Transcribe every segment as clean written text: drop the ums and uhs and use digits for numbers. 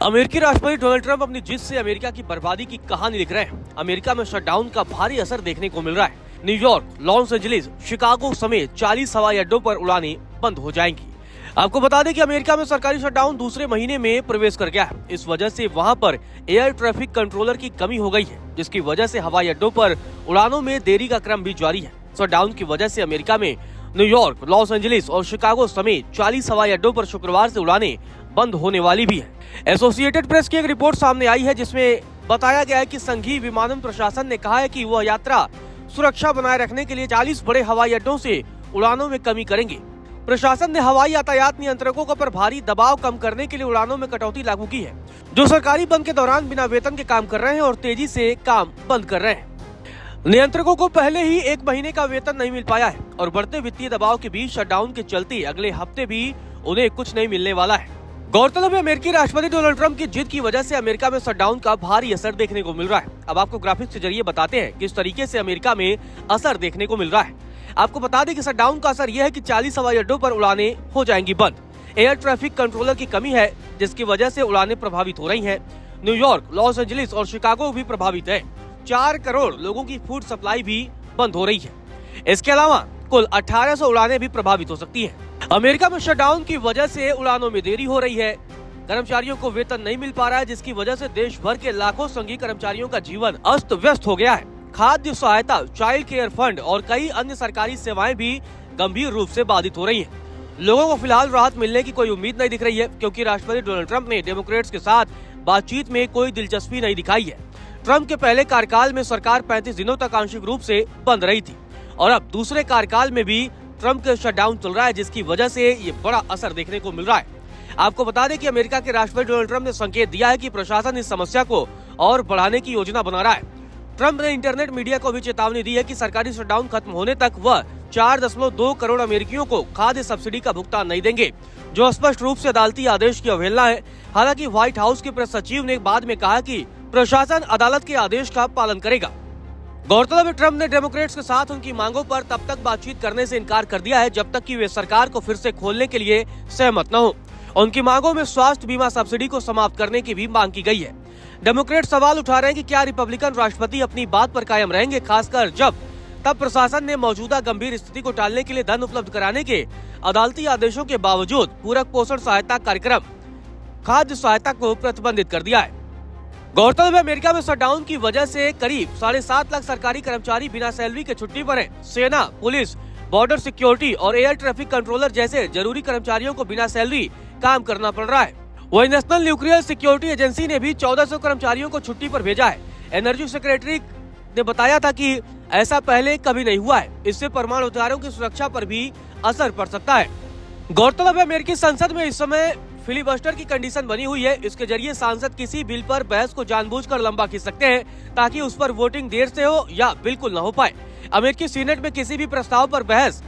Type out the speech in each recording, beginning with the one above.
अमेरिकी राष्ट्रपति Donald Trump अपनी जीत से अमेरिका की बर्बादी की कहानी लिख रहे हैं। अमेरिका में शटडाउन का भारी असर देखने को मिल रहा है। न्यूयॉर्क, लॉस एंजलिस, शिकागो समेत 40 हवाई अड्डों पर उड़ानें बंद हो जाएंगी। आपको बता दें कि अमेरिका में सरकारी शटडाउन दूसरे महीने में प्रवेश कर गया है। इस वजह से वहां पर एयर ट्रैफिक कंट्रोलर की कमी हो गई है, जिसकी वजह से हवाई अड्डों पर उड़ानों में देरी का क्रम भी जारी है। शटडाउन की वजह से अमेरिका में न्यूयॉर्क, लॉस एंजलिस और शिकागो समेत 40 हवाई अड्डों पर शुक्रवार से उड़ानें बंद होने वाली भी है। एसोसिएटेड प्रेस की एक रिपोर्ट सामने आई है, जिसमें बताया गया है कि संघीय विमानन प्रशासन ने कहा है कि वह यात्रा सुरक्षा बनाए रखने के लिए 40 बड़े हवाई अड्डों से उड़ानों में कमी करेंगे। प्रशासन ने हवाई यातायात नियंत्रकों पर भारी दबाव कम करने के लिए उड़ानों में कटौती लागू की है, जो सरकारी बंद के दौरान बिना वेतन के काम कर रहे हैं और तेजी से काम बंद कर रहे हैं। नियंत्रकों को पहले ही 1 महीने का वेतन नहीं मिल पाया है और बढ़ते वित्तीय दबाव के बीच शटडाउन के चलते अगले हफ्ते भी उन्हें कुछ नहीं मिलने वाला है। गौरतलब है, अमेरिकी राष्ट्रपति डोनाल्ड ट्रंप की जीत की वजह से अमेरिका में शटडाउन का भारी असर देखने को मिल रहा है। अब आपको ग्राफिक्स के जरिए बताते हैं किस तरीके से अमेरिका में असर देखने को मिल रहा है। आपको बता दें कि शटडाउन का असर यह है कि 40 हवाई अड्डों पर उड़ानें हो जाएंगी बंद। एयर ट्रैफिक कंट्रोलर की कमी है, जिसकी वजह से उड़ानें प्रभावित हो रही हैं। न्यूयॉर्क, लॉस एंजलिस और शिकागो भी प्रभावित है। 4 करोड़ लोगों की फूड सप्लाई भी बंद हो रही है। इसके अलावा कुल 1800 उड़ानें भी प्रभावित हो सकती हैं। अमेरिका में शटडाउन की वजह से उड़ानों में देरी हो रही है। कर्मचारियों को वेतन नहीं मिल पा रहा है, जिसकी वजह से देश भर के लाखों संघीय कर्मचारियों का जीवन अस्त व्यस्त हो गया है। खाद्य सहायता, चाइल्ड केयर फंड और कई अन्य सरकारी सेवाएं भी गंभीर रूप से बाधित हो रही हैं। लोगों को फिलहाल राहत मिलने की कोई उम्मीद नहीं दिख रही है, क्योंकि राष्ट्रपति डोनाल्ड ट्रंप ने डेमोक्रेट्स के साथ बातचीत में कोई दिलचस्पी नहीं दिखाई है। ट्रंप के पहले कार्यकाल में सरकार 35 दिनों तक आंशिक रूप से बंद रही थी और अब दूसरे कार्यकाल में भी ट्रंप का शटडाउन चल रहा है, जिसकी वजह से ये बड़ा असर देखने को मिल रहा है। आपको बता दें कि अमेरिका के राष्ट्रपति डोनाल्ड ट्रंप ने संकेत दिया है कि प्रशासन इस समस्या को और बढ़ाने की योजना बना रहा है। ट्रंप ने इंटरनेट मीडिया को भी चेतावनी दी है कि सरकारी शटडाउन खत्म होने तक वह 4.2 करोड़ अमेरिकियों को खाद्य सब्सिडी का भुगतान नहीं देंगे, जो स्पष्ट रूप से अदालती आदेश की अवहेलना है। हालांकि व्हाइट हाउस के प्रेस सचिव ने बाद में कहा कि प्रशासन अदालत के आदेश का पालन करेगा। गौरतलब है, ट्रंप ने डेमोक्रेट्स के साथ उनकी मांगों पर तब तक बातचीत करने से इनकार कर दिया है जब तक कि वे सरकार को फिर से खोलने के लिए सहमत न हो। उनकी मांगों में स्वास्थ्य बीमा सब्सिडी को समाप्त करने की भी मांग की गई है। डेमोक्रेट सवाल उठा रहे हैं कि क्या रिपब्लिकन राष्ट्रपति अपनी बात पर कायम रहेंगे, खासकर जब तब प्रशासन ने मौजूदा गंभीर स्थिति को टालने के लिए धन उपलब्ध कराने के अदालती आदेशों के बावजूद पूरक पोषण सहायता कार्यक्रम खाद्य सहायता को प्रतिबंधित कर दिया है। गौरतलब है, अमेरिका में शटडाउन की वजह से करीब 7.5 लाख सरकारी कर्मचारी बिना सैलरी के छुट्टी पर हैं। सेना, पुलिस, बॉर्डर सिक्योरिटी और एयर ट्रैफिक कंट्रोलर जैसे जरूरी कर्मचारियों को बिना सैलरी काम करना पड़ रहा है। वही नेशनल न्यूक्लियर सिक्योरिटी एजेंसी ने भी 1400 कर्मचारियों को छुट्टी पर भेजा है। एनर्जी सेक्रेटरी ने बताया था कि ऐसा पहले कभी नहीं हुआ है। इससे परमाणु हथियारों की सुरक्षा पर भी असर पड़ सकता है। गौरतलब है, अमेरिकी संसद में इस समय फिलिबस्टर की कंडीशन बनी हुई है। इसके जरिए सांसद किसी बिल पर बहस को जानबूझकर लंबा खींच सकते हैं, ताकि उस पर वोटिंग देर से हो या बिल्कुल न हो पाए। अमेरिकी सीनेट में किसी भी प्रस्ताव पर बहस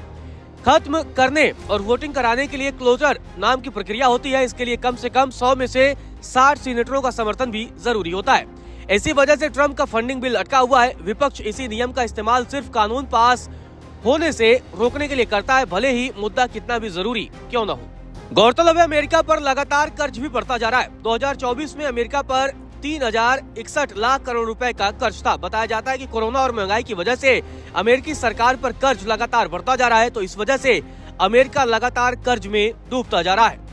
खत्म करने और वोटिंग कराने के लिए क्लोजर नाम की प्रक्रिया होती है। इसके लिए कम से कम 100 में से 60 सीनेटरों का समर्थन भी जरूरी होता है। इसी वजह से ट्रंप का फंडिंग बिल अटका हुआ है। विपक्ष इसी नियम का इस्तेमाल सिर्फ कानून पास होने से रोकने के लिए करता है, भले ही मुद्दा कितना भी जरूरी क्यों न हो। गौरतलब है, अमेरिका पर लगातार कर्ज भी बढ़ता जा रहा है। 2024 में अमेरिका पर 3061 लाख करोड़ रुपए का कर्ज था। बताया जाता है कि कोरोना और महंगाई की वजह से अमेरिकी सरकार पर कर्ज लगातार बढ़ता जा रहा है, तो इस वजह से अमेरिका लगातार कर्ज में डूबता जा रहा है।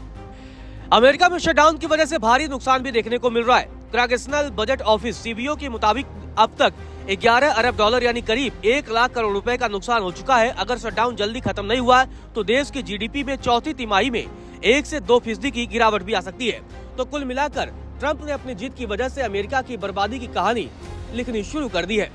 अमेरिका में शटडाउन की वजह से भारी नुकसान भी देखने को मिल रहा है। कांग्रेसनल बजट ऑफिस सीबीओ के मुताबिक अब तक 11 अरब डॉलर यानी करीब 1 लाख करोड़ रुपए का नुकसान हो चुका है। अगर शटडाउन जल्दी खत्म नहीं हुआ तो देश की जीडीपी में चौथी तिमाही में 1 से 2% की गिरावट भी आ सकती है। तो कुल मिलाकर ट्रंप ने अपनी जीत की वजह से अमेरिका की बर्बादी की कहानी लिखनी शुरू कर दी है।